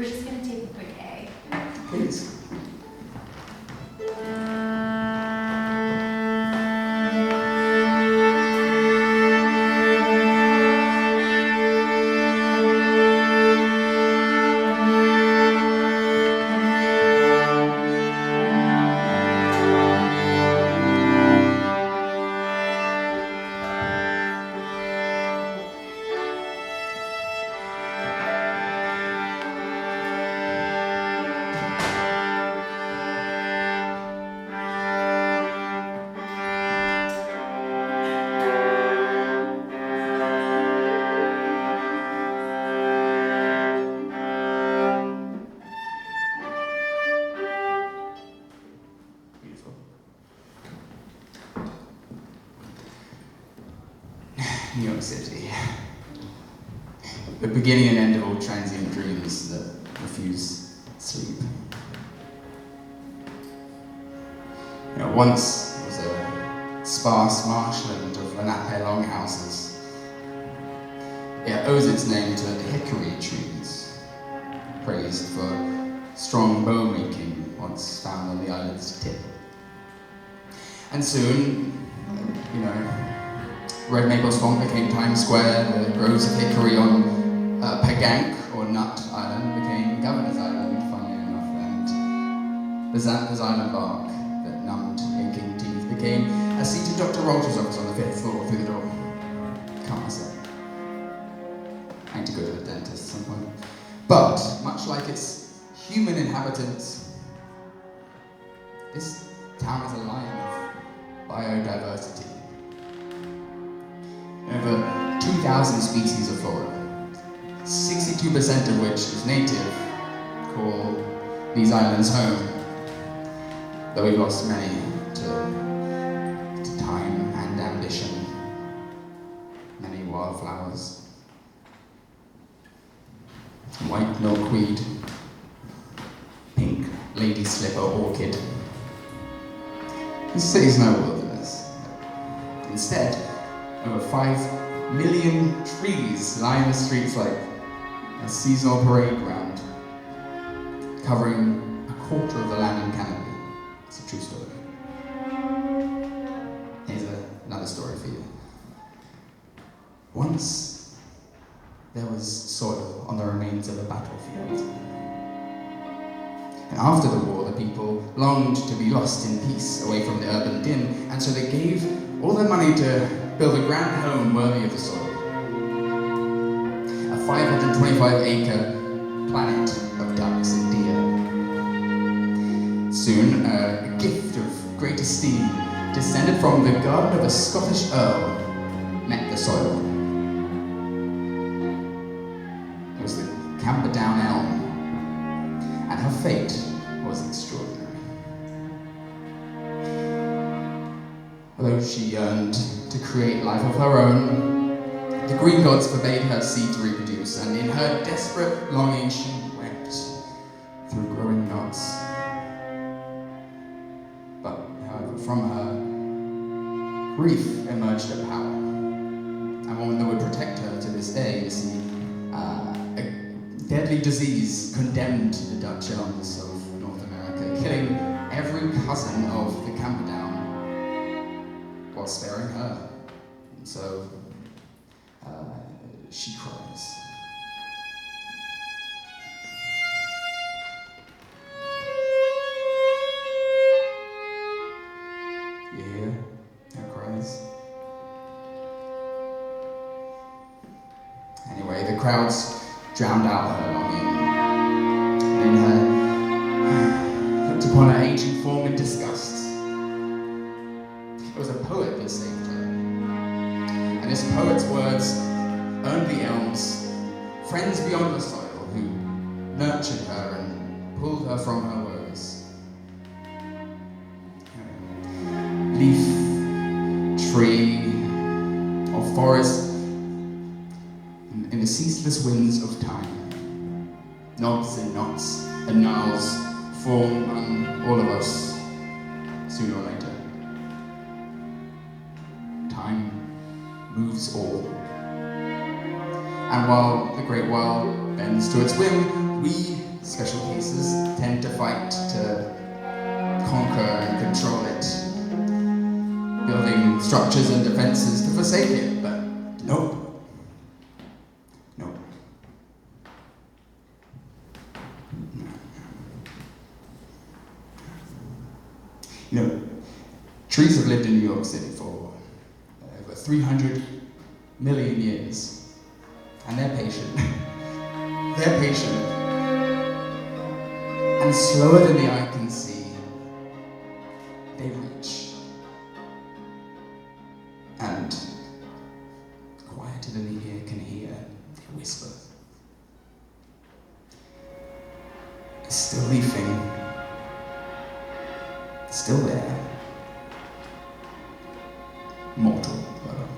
we're just going to take a quick A. Please. New York City. The beginning and end of all transient dreams that refuse sleep. Once was a sparse marshland of Lenape longhouses. It owes its name to hickory trees, praised for strong bow making once found on the island's tip. And soon, Red Maple Swamp became Times Square, the groves of hickory on Pagank, or Nut Island, became Governor's Island, funnily enough, and the Xanthus Island bark that numbed aching teeth became a seat at Dr. Rolter's office on the 5th floor through the door. Can't myself. I need to go to the dentist at some point. But, much like its human inhabitants, this town is a lion of biodiversity. Over 2,000 species of flora, 62% of which is native, call these islands home, though we've lost many to time and ambition, many wildflowers, white milkweed, pink lady slipper orchid. This city's no wilderness. Instead, over 5 million trees line the streets like a seasonal parade ground, covering a quarter of the land in Canada. It's a true story. Here's another story for you. Once there was soil on the remains of a battlefield. And after the war, the people longed to be lost in peace away from the urban din, and so they gave all their money to build a grand home worthy of the soil. A 525-acre planet of ducks and deer. Soon, a gift of great esteem, descended from the garden of a Scottish earl, met the soil. It was the Camperdown elm, and her fate was extraordinary. Although she yearned to create life of her own, the green gods forbade her seed to reproduce, and in her desperate longing she wept through growing knots. But, however, from her grief emerged a power, a woman that would protect her to this day. You see, a deadly disease condemned the Dutch elms of North America, killing every cousin of the Camperdown, while sparing her. And so, she cries. You hear her cries? Anyway, the crowds drowned out her longing, and her looked upon her ancient form in disgust. It was a poet that saved her, and this poet's words earned the elms friends beyond the soil who nurtured her and pulled her from her woes. Leaf, tree, or forest, in the ceaseless winds of time, nods and knots and gnarls form on all of us sooner or later. Time moves all. And while the great world bends to its whim, we special pieces tend to fight to conquer and control it, building structures and defenses to forsake it, but nope. Nope. You know, trees have lived in New York City for over 300 million years, and they're patient. They're patient. And slower than the eye can see, they reach. And quieter than the ear can hear, they whisper. It's still leafing, still there. Mortal, however.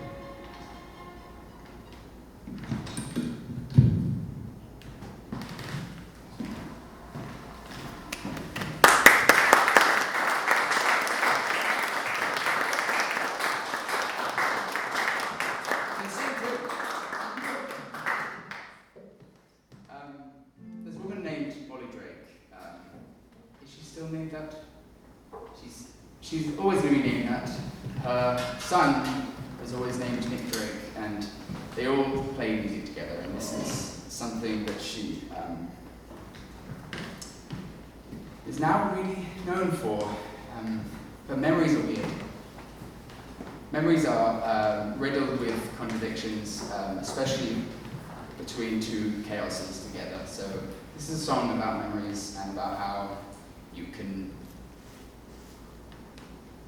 There's a woman named Molly Drake. Is she still named that? She's always going to be named that. Her son was always named Nick Drake, and they all play music together, and this is something that she is now really known for. But memories are weird. Memories are riddled with contradictions, especially between two chaoses together. So this is a song about memories and about how you can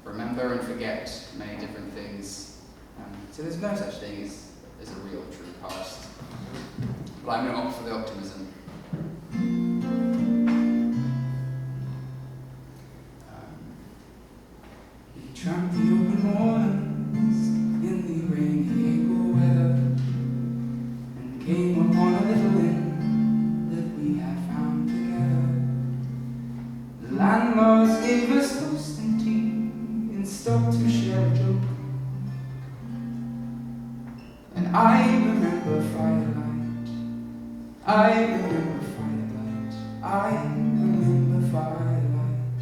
remember and forget many different things. So there's no such thing as a real, true past. But I'm going to opt for the optimism. He tramped the open mornings in the rainy April weather and came upon a little inn that we had found together. The landlords gave us toast and tea and stopped to share a joke. And I remember firelight, I remember firelight, I remember firelight,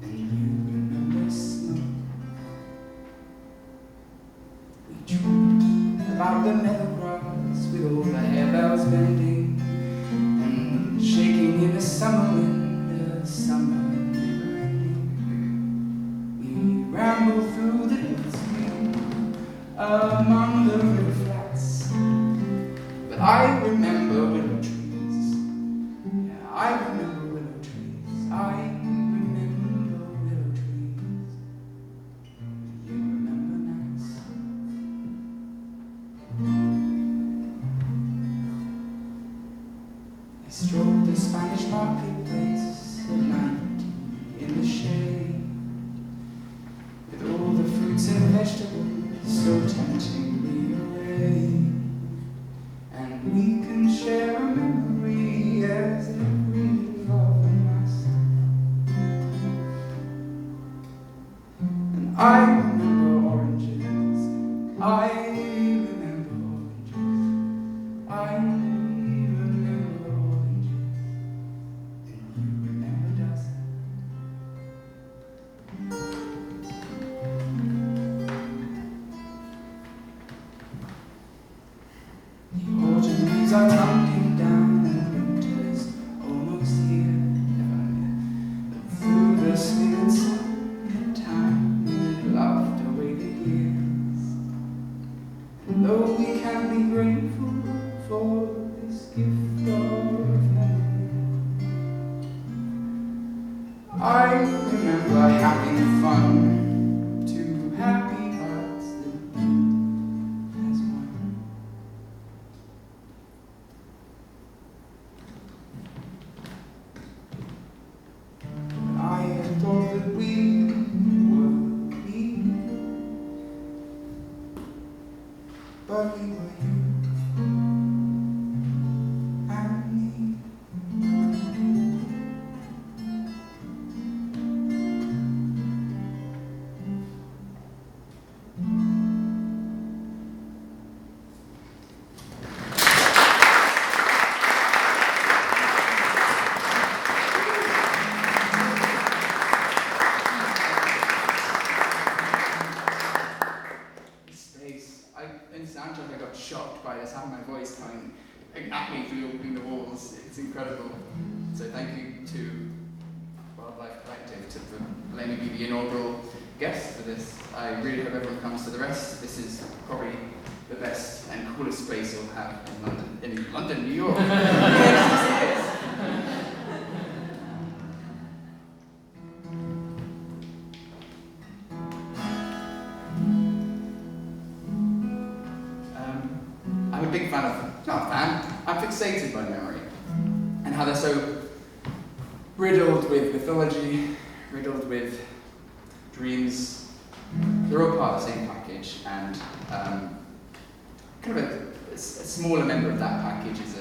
and you remember snow. We dreamed about the meadow grass with all the harebells bending and shaking in the summer wind, the summer never ending. We rambled through the hills among the river flats, but I remember willow trees. Yeah, I remember willow trees. I remember willow trees. You remember nights. I strolled the Spanish marketplace at night in the shade, with all the fruits and vegetables so temptingly arrayed, and we can share a memory as if we love and must. And I remember oranges, I remember oranges, I remember oranges, and you remember dust. The autumn leaves are tumbling down and winter's almost here. But through the sweet sun in time we laughed away the years. And though we can be grateful for this gift of memory, I remember having fun, two happy hearts that beat as one. I had thought that we were me, but we were you and me. the inaugural guest for this. I really hope everyone comes to the rest. This is probably the best and coolest space you'll have in London, New York. Yes. I'm a big fan of, not a fan, I'm fixated by memory and how they're so riddled with mythology, riddled with dreams. They're all part of the same package, and kind of a smaller member of that package is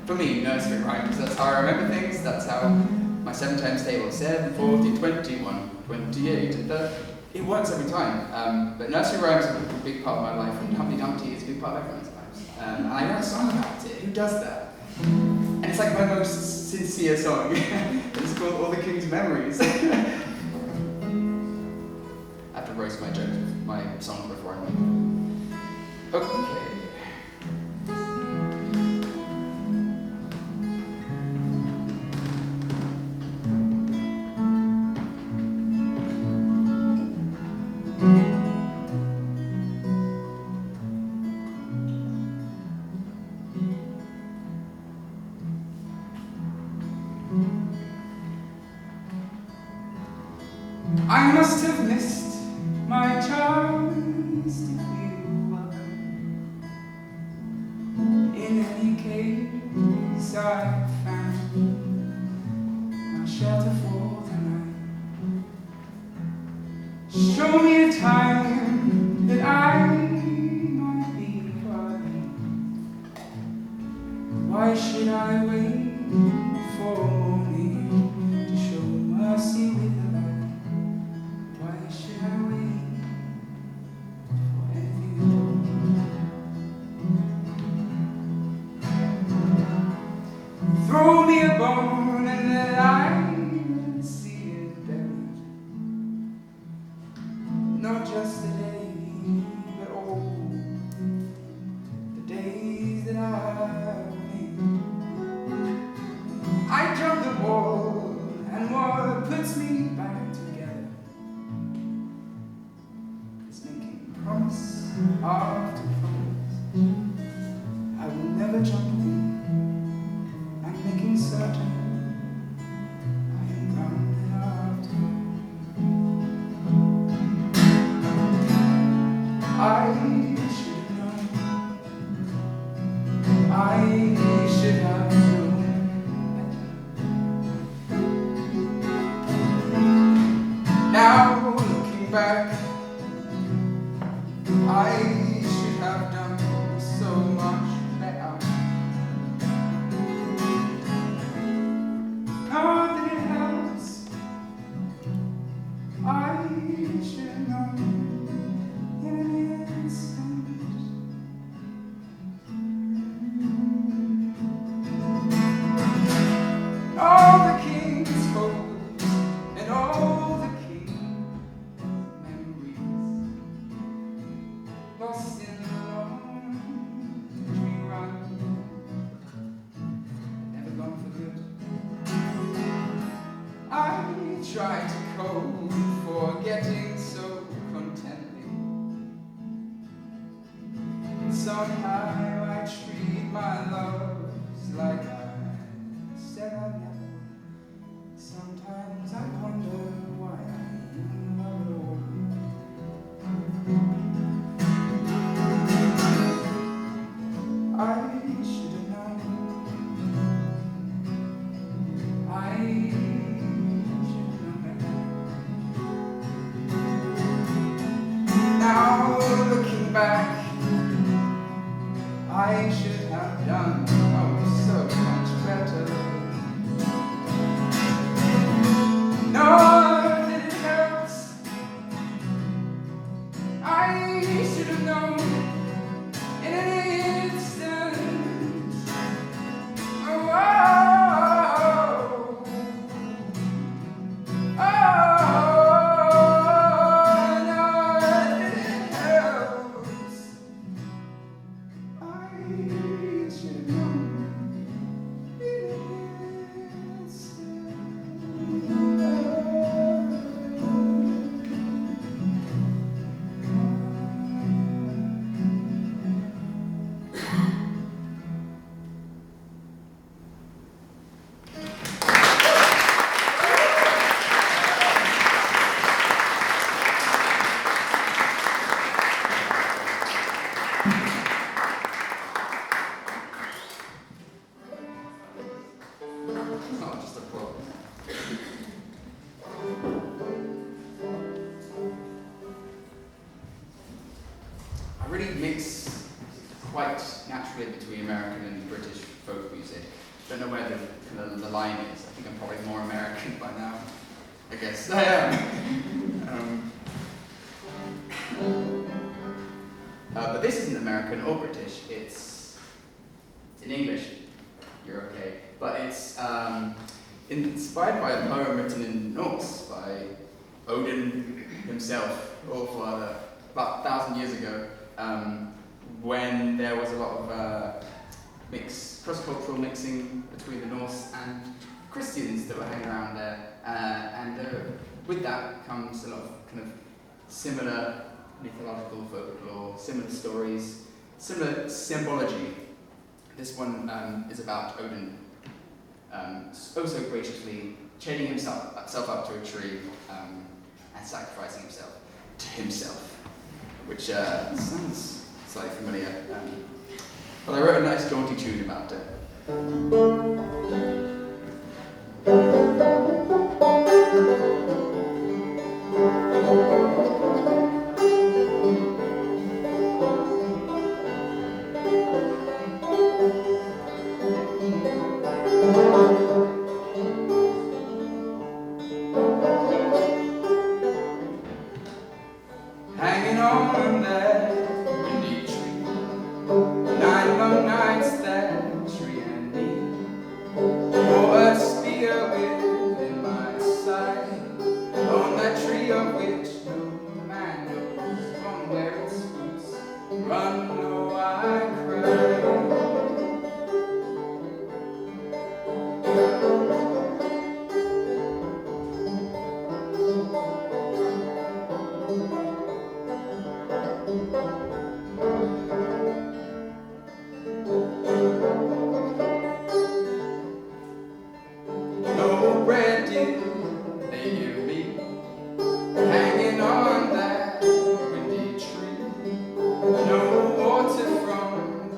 for me, nursery rhymes. That's how I remember things. That's how my 7 times table, 7, 40, 21, 28, and it works every time. But nursery rhymes are a big part of my life, and Humpty Dumpty is a big part of everyone's lives. And I wrote a song about it. Who does that? And it's like my most sincere song. It's called All the King's Memories. I have to roast my jokes with my songs before I make it. Okay. I must have missed my chance to feel welcome. In any case, I found my shelter for the night. Show me a time that I might be crying. Why should I wait for morning to show mercy with the light? Throw me a bone and then I see it buried. Not just today, but all the days that I've made. I jump the wall, and what puts me back together is making promise after promise. I will never jump away. Making certain I am grounded after. I should have known. I should have known better. Now looking back, I should have done so much better. Not that it helps. I should have known in an instant. All the king's hopes and all the king's memories lost in the laundry run, never gone for good. I try to cope, forgetting so contently. Somehow I treat my loves like I said I'd never. Sometimes I wonder why I even love it all. I should have known. Now looking back, I should have done so much better. Not that it hurts. I should have known in an instant. Should quite naturally between American and British folk music. Don't know where the line is. I think I'm probably more American by now. I guess I am. But this isn't American or British. It's in English. You're okay. But it's inspired by a poem written in Norse by Odin himself, or father, about 1,000 years ago, when there was a lot of cross-cultural mixing between the Norse and Christians that were hanging around there, and with that comes a lot of kind of similar mythological folklore, similar stories, similar symbology. This one is about Odin so graciously chaining himself up to a tree and sacrificing himself to himself, which sounds slightly familiar. But I wrote a nice jaunty tune about it. Hanging on that windy tree, 9 long nights that tree and me, for a spear within my side, on that tree of which no man knows from where its roots run low, I cry. No bread did they give me, hanging on that windy tree. No water from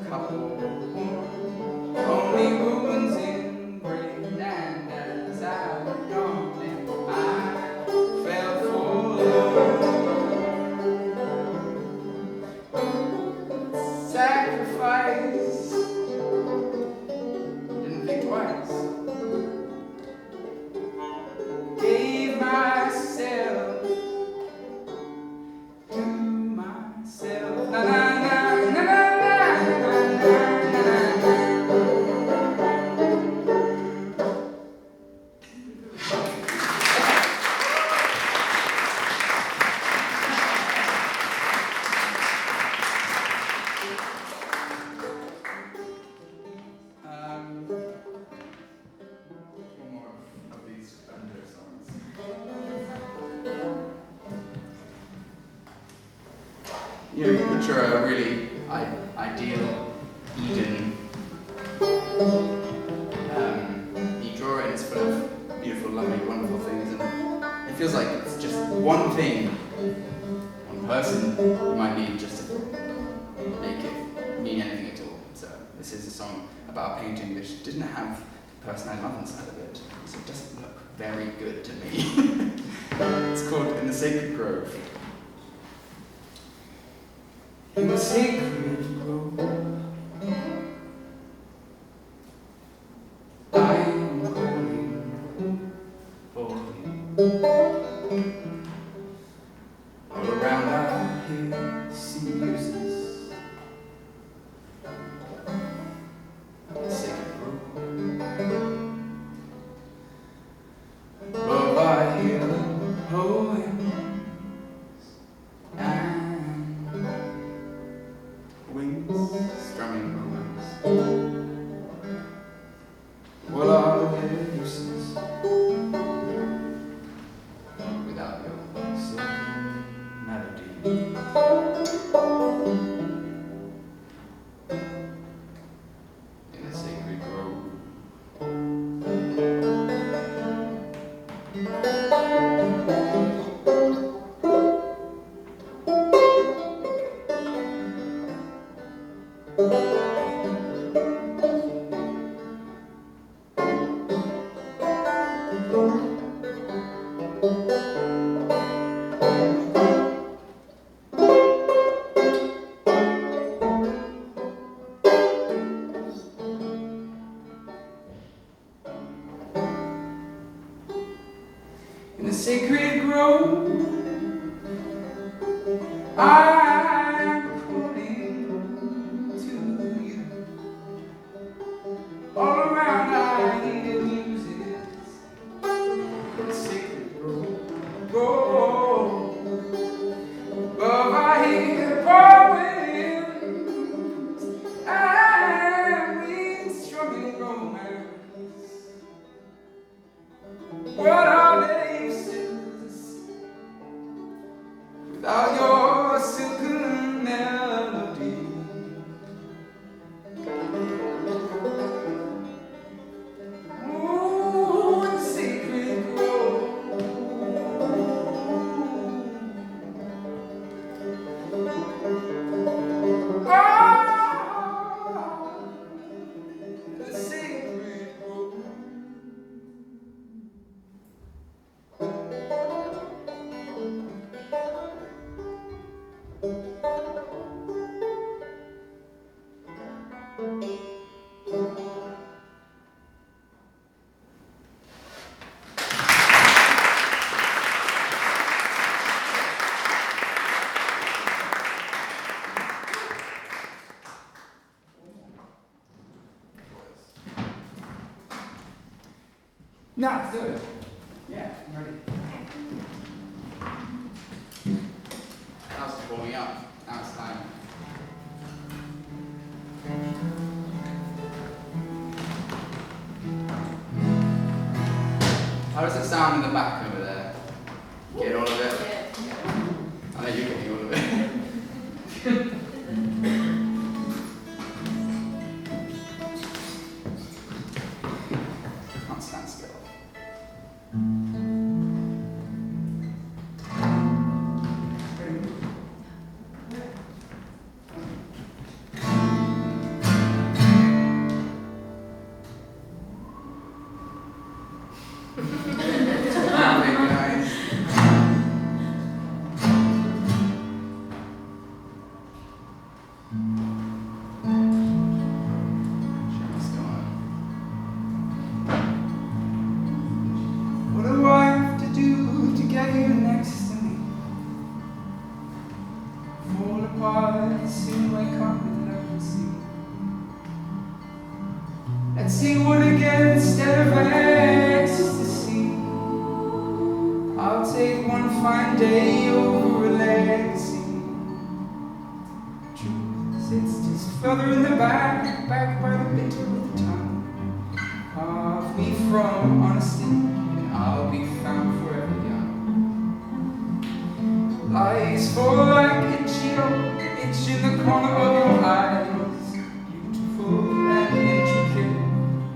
cup or horn, only wounds in brain. And as I went on, I fell forlorn. Sacrifice, didn't think twice. Gave myself to myself. Na na na na na na na one more of these thunder songs. You know, you picture a really ideal Eden. You draw it and it's full of beautiful, lovely, wonderful things, and it feels like it's just one thing, one person you might need just to make it mean anything at all. So this is a song about a painting which didn't have the person I love inside of it, so it doesn't look very good to me. It's called In the Sacred Grove. In the sacred grove, I am calling for him. All around I hear sea music. The sacred grove. Above I hear poems and wings strumming romance. What are their uses without your silken melody? In the sacred grove. sacred grove. I'm calling to you. All around I hear music. The sacred grove. Above I hear poems and wind-strumming romance. What are laces without your silken melody? Ooh, sacred grove. Ah, the sacred grove. Now, let's do it. Yeah, I'm ready. That was warming up. Now it's time. How does it sound in the back over there? Get all of it? I know you're getting all of it. Can't stand still. What do I have to do to get you next to me? Fall apart, soon wake up and never see. Let's see wood again instead of ecstasy. I'll take one fine day over a legacy. Truth sits just further in the back by the bitter of the tongue. Carve me from honesty, and I'll be found forever young. Lies fall like itch in the corner of your eyes, beautiful and intricate,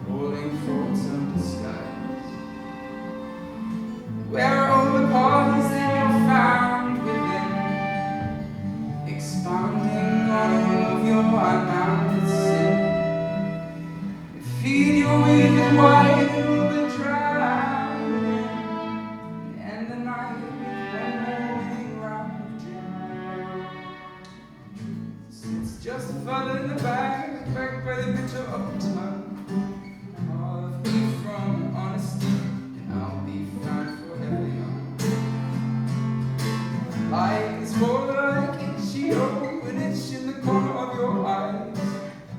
holding thoughts under skies. Where are all the parts that you found within, expounding on all of your unbounded sin? Feed your wicked wine will be drowned in, and the night with one morning round of gin. It's just further in the back by the bitter of the tongue. Carve me from honesty, and I'll be found forever young. Lies fall like itchy open itch in the corner of your eyes,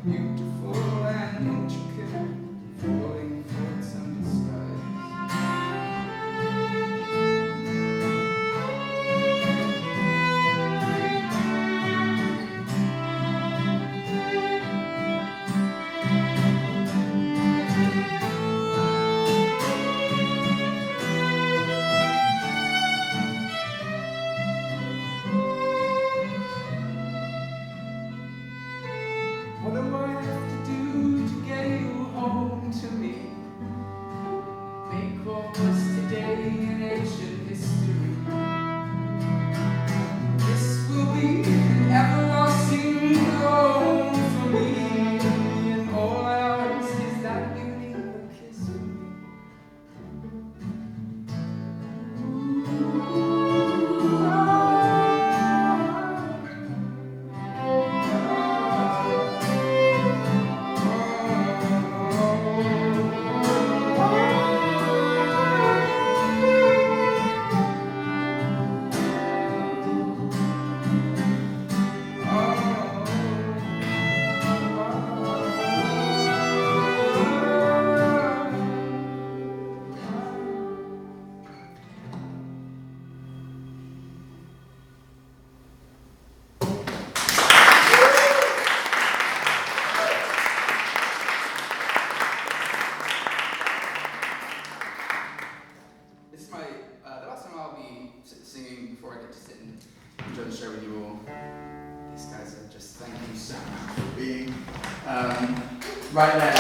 beautiful and intricate, falling thoughts under skies. What do I have to do to get you home to me? Make what was today an ancient history. This will be an everlasting home for me, and all I ask is that you leave a kiss with me. before I get to sit and enjoy the show with you all. These guys are just, thank you so much for being right there.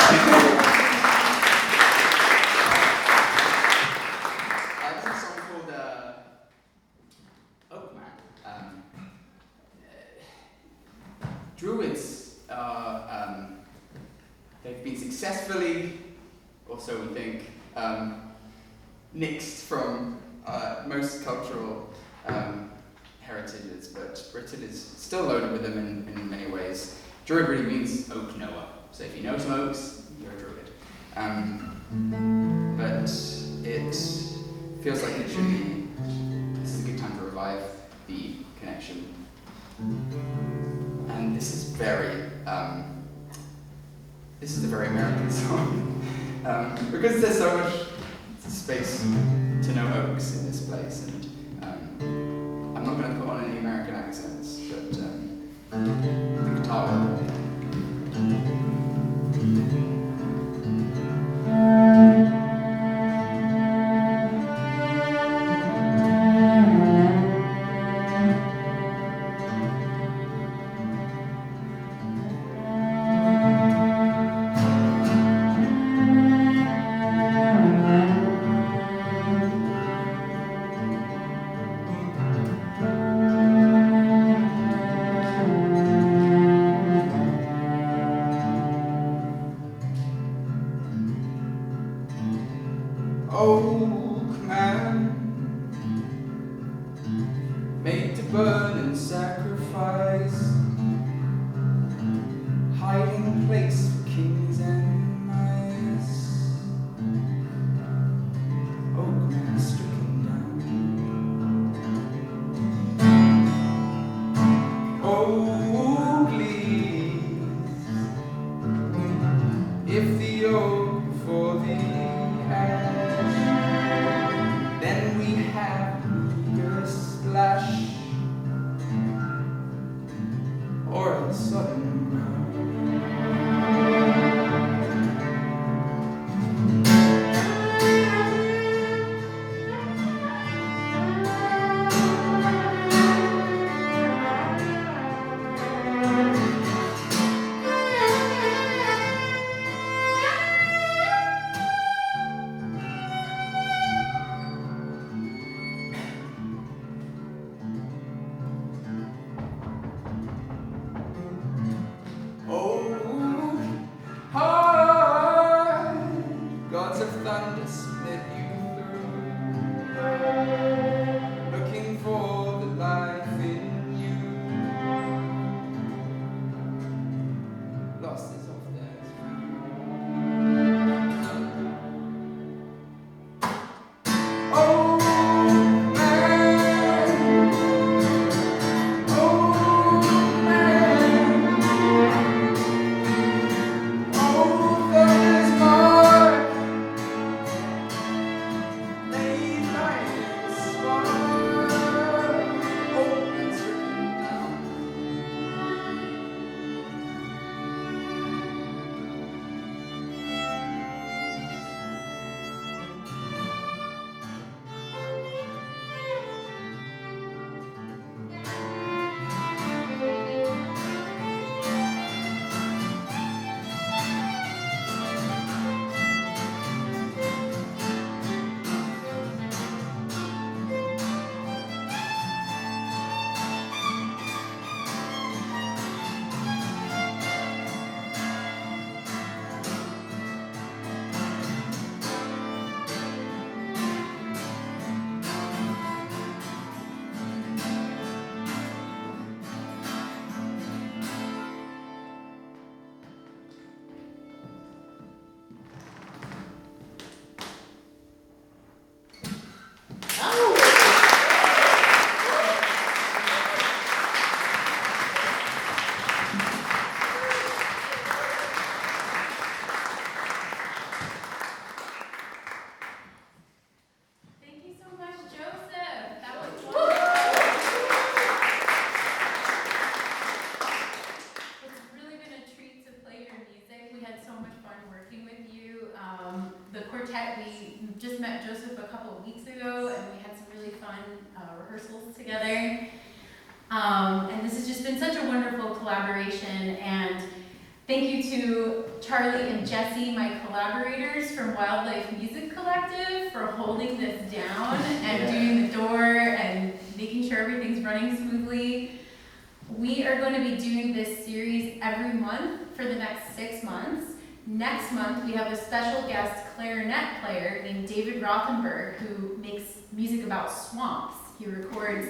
This is a song called Oak Man. Druids are, they've been successfully, or so we think, nixed from most cultural heritages, but Britain is still loaded with them in many ways. Druid really means oak knower, so if you know some oaks, you're a druid. But it feels like it should be, this is a good time to revive the connection. And this is a very American song, because there's so much space to know oaks in this place, and I'm not going to put on any American accents, but the guitar will. Oak man, made to burn and sacrifice, hiding place for kings and mice. Oak man stricken down. Oak leaves, if the oak before the ash, then we have eager splash, or a sudden growl. Gods of thunder split you through, looking for the life in you. Lost is off there. Oh man, oh man, oh there's more. Just met Joseph a couple of weeks ago, and we had some really fun rehearsals together. And this has just been such a wonderful collaboration, and thank you to Charlie and Jesse, my collaborators from Wildlife Music Collective, for holding this down and doing the door and making sure everything's running smoothly. We are going to be doing this series every month for the next 6 months. Next month, we have a special guest clarinet player named David Rothenberg, who makes music about swamps. He records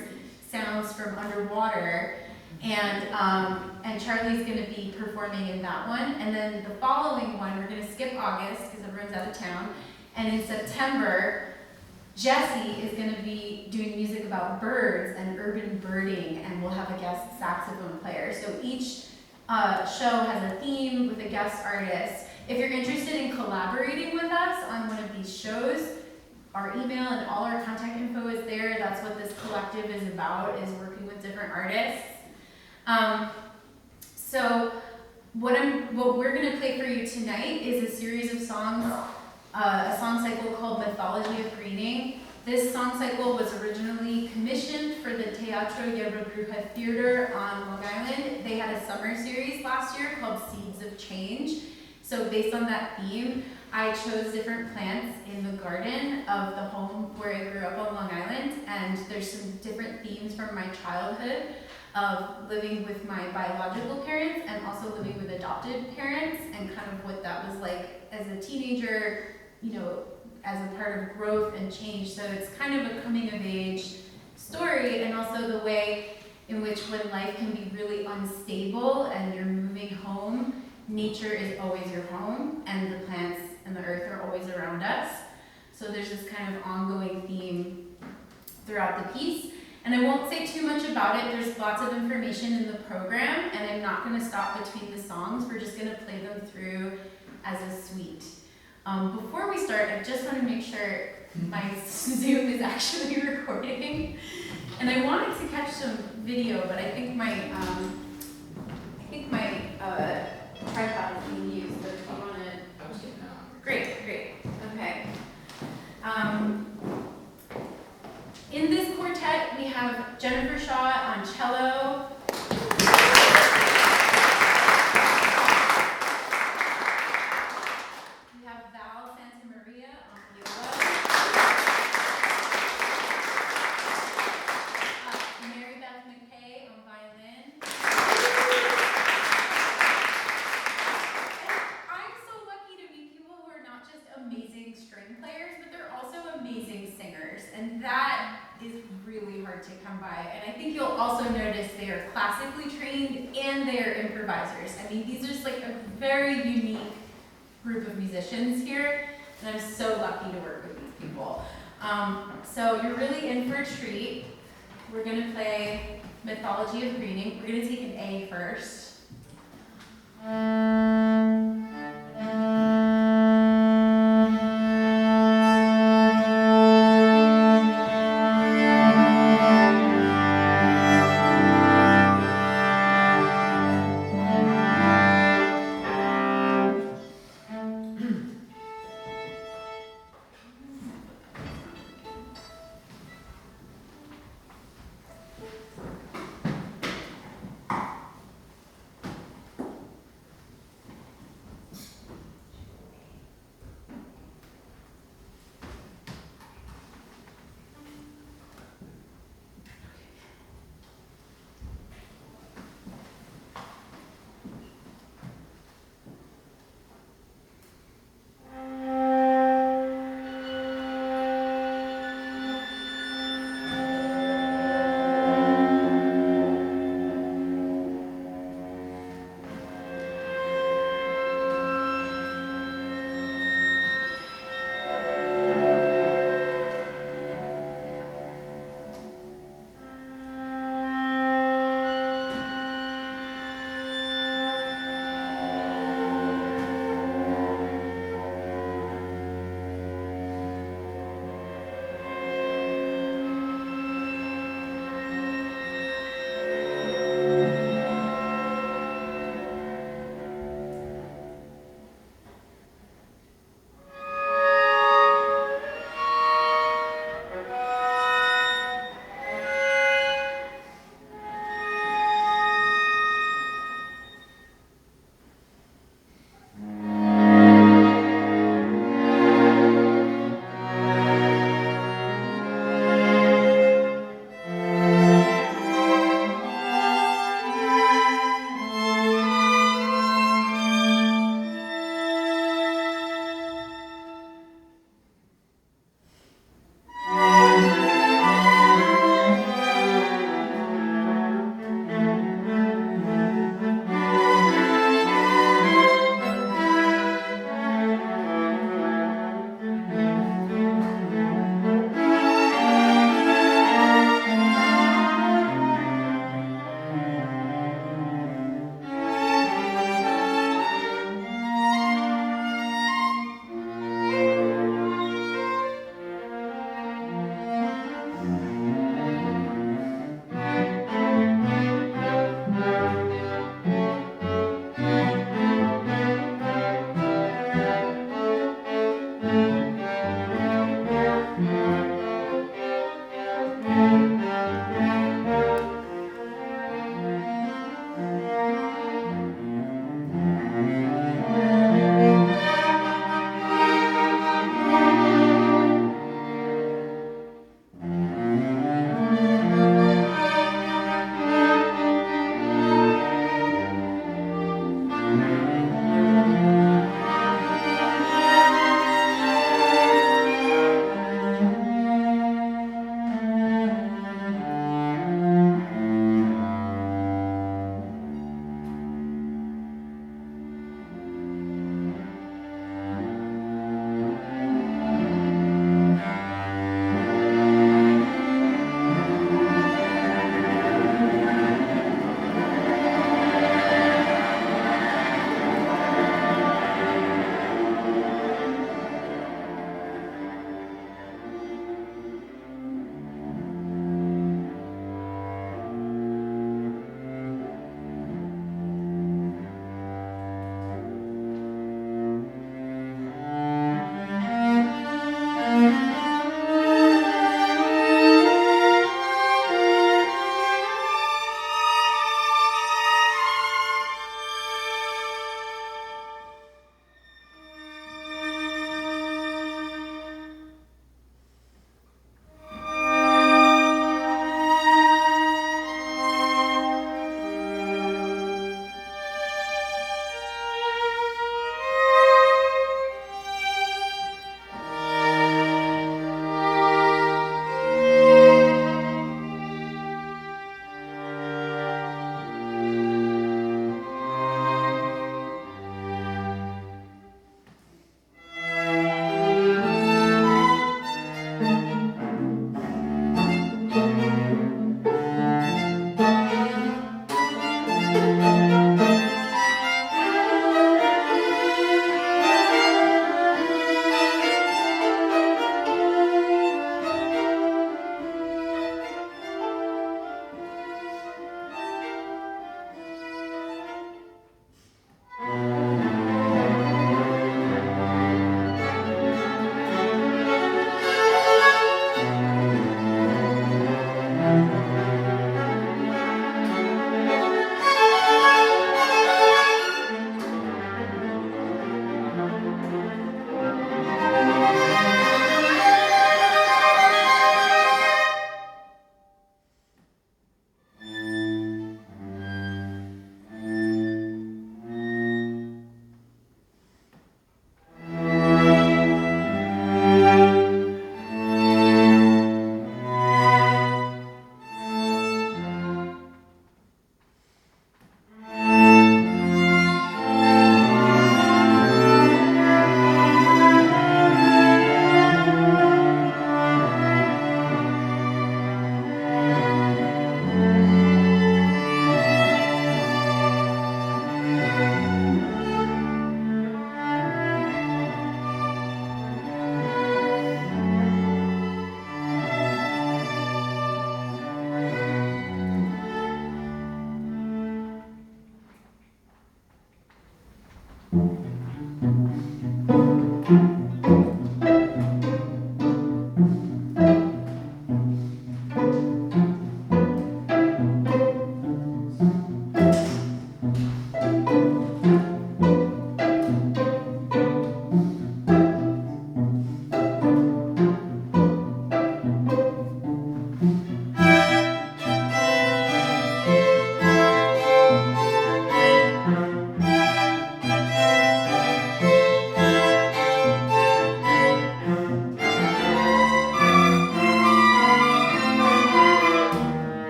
sounds from underwater, and Charlie's going to be performing in that one. And then the following one, we're going to skip August because everyone's out of town. And in September, Jesse is going to be doing music about birds and urban birding, and we'll have a guest saxophone player. So each show has a theme with a guest artist. If you're interested in collaborating with us on one of these shows, our email and all our contact info is there. That's what this collective is about, is working with different artists. So what we're going to play for you tonight is a series of songs, a song cycle called Mythology of Greening. This song cycle was originally commissioned for the Teatro Yerbabruja Theater on Long Island. They had a summer series last year called Seeds of Change. So based on that theme, I chose different plants in the garden of the home where I grew up on Long Island, and there's some different themes from my childhood of living with my biological parents and also living with adopted parents, and kind of what that was like as a teenager, you know, as a part of growth and change. So it's kind of a coming of age story, and also the way in which when life can be really unstable and you're moving home, nature is always your home, and the plants and the earth are always around us. So there's this kind of ongoing theme throughout the piece. And I won't say too much about it. There's lots of information in the program, and I'm not going to stop between the songs. We're just going to play them through as a suite. Before we start, I just want to make sure my Zoom is actually recording. And I wanted to catch some video, but I think my tripod is being used, but if you want to... Great. Okay. In this quartet, we have Jennifer Shaw on cello, we have Val Santamaria on viola, Mary Beth McKay on violin. I'm so lucky to meet people who are not just amazing string players, but they're also amazing singers, and that is really hard to come by. And I think you'll also notice they are classically trained and they are improvisers. I mean, these are just like a very unique group of musicians here, and I'm so lucky to work with these people. So you're really in for a treat. We're going to play Mythology of Greening. We're going to take an A first.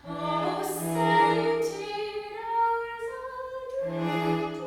Oh, scented hours of dream.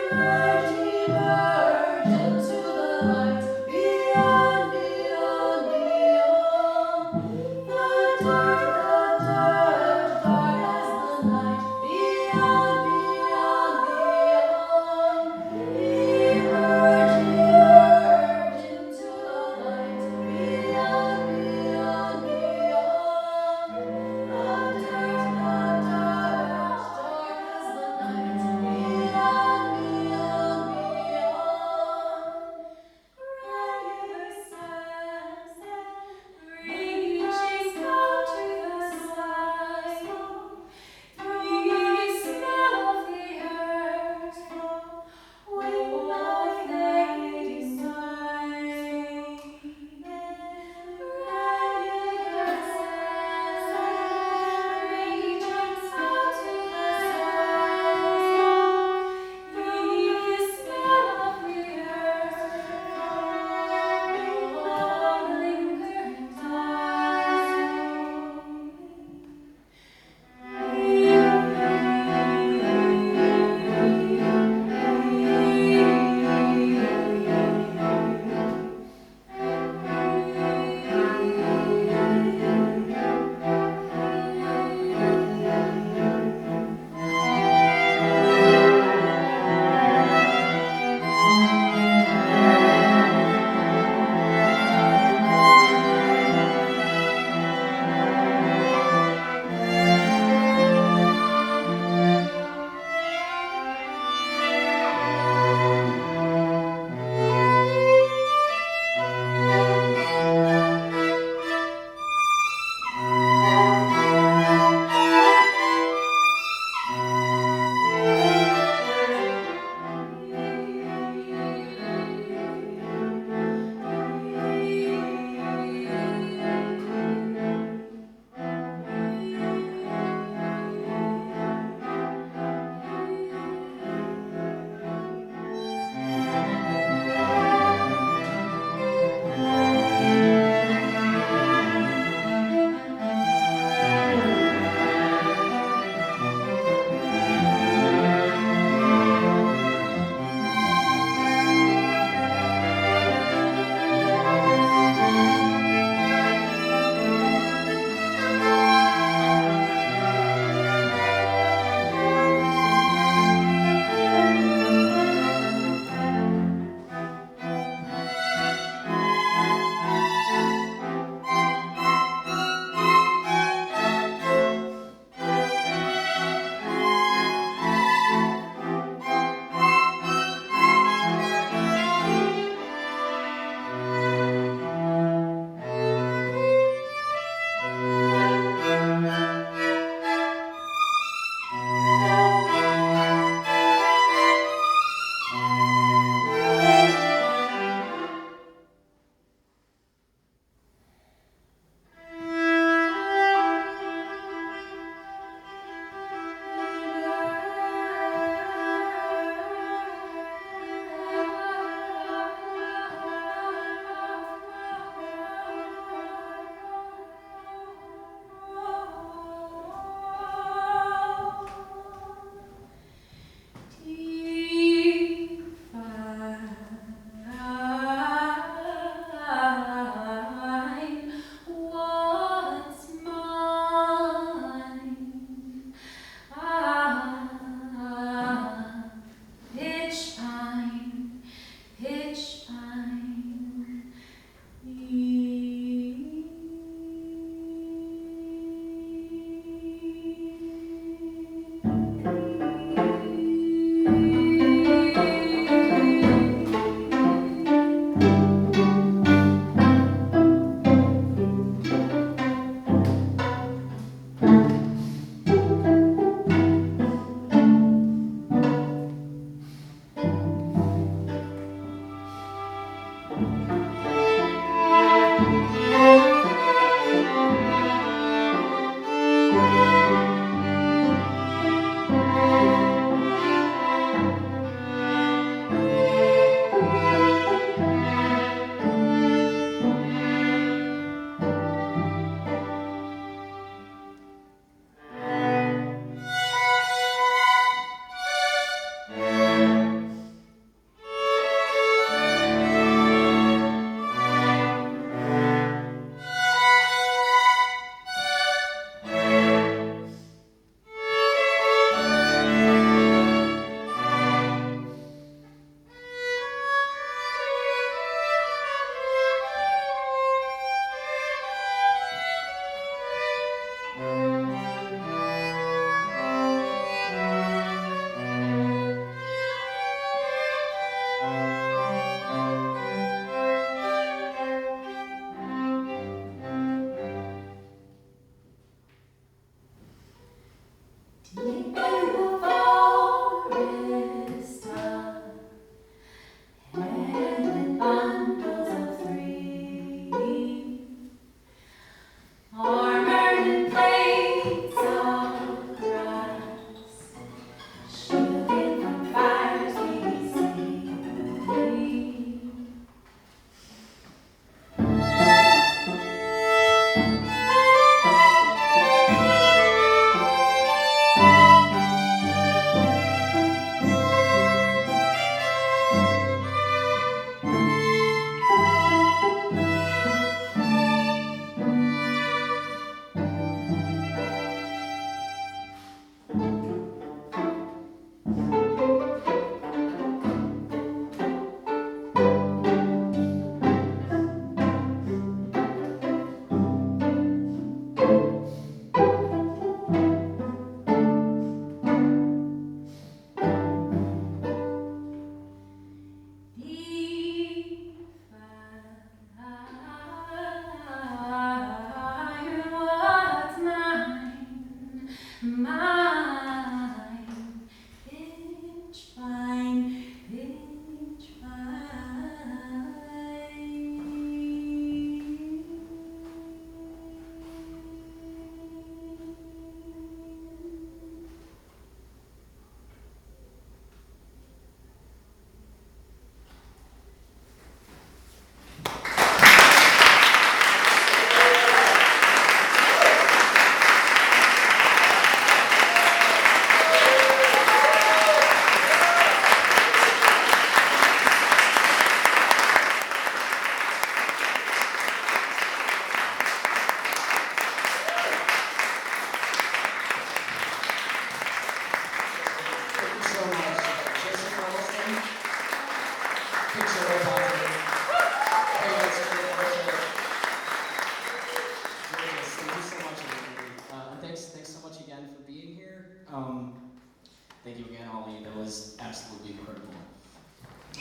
Beyond, beyond, beyond.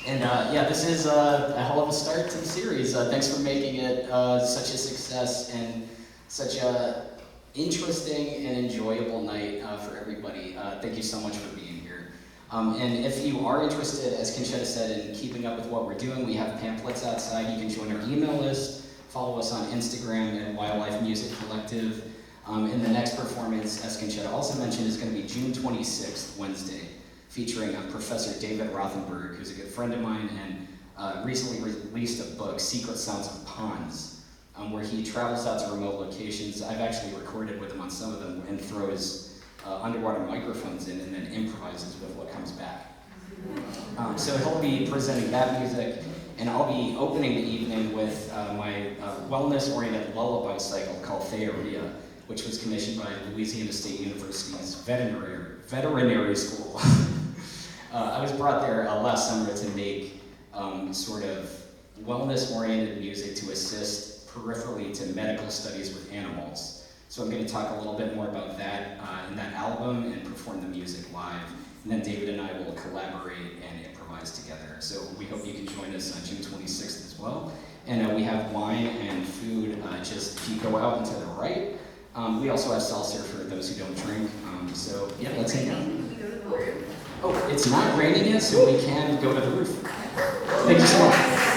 And yeah, this is a hell of a start to the series. Thanks for making it such a success and such a interesting and enjoyable night for everybody. Thank you so much for being here. And if you are interested, as Concetta said, in keeping up with what we're doing, we have pamphlets outside. You can join our email list, follow us on Instagram at Wildlife Music Collective. And the next performance, as Concetta also mentioned, is going to be June 26th, Wednesday, featuring Professor David Rothenberg, who's a good friend of mine, and recently released a book, Secret Sounds of Ponds, where he travels out to remote locations. I've actually recorded with him on some of them and throws underwater microphones in and then improvises with what comes back. So he'll be presenting that music, and I'll be opening the evening with my wellness-oriented lullaby cycle called Theoria, which was commissioned by Louisiana State University's veterinary school. I was brought there last summer to make sort of wellness-oriented music to assist peripherally to medical studies with animals. So I'm going to talk a little bit more about that in that album and perform the music live. And then David and I will collaborate and improvise together. So we hope you can join us on June 26th as well. And we have wine and food just if you go out and to the right. We also have seltzer for those who don't drink. So yeah, let's hang out. Can we go to the roof? Oh, it's not raining yet, so we can go to the roof. Thank you so much.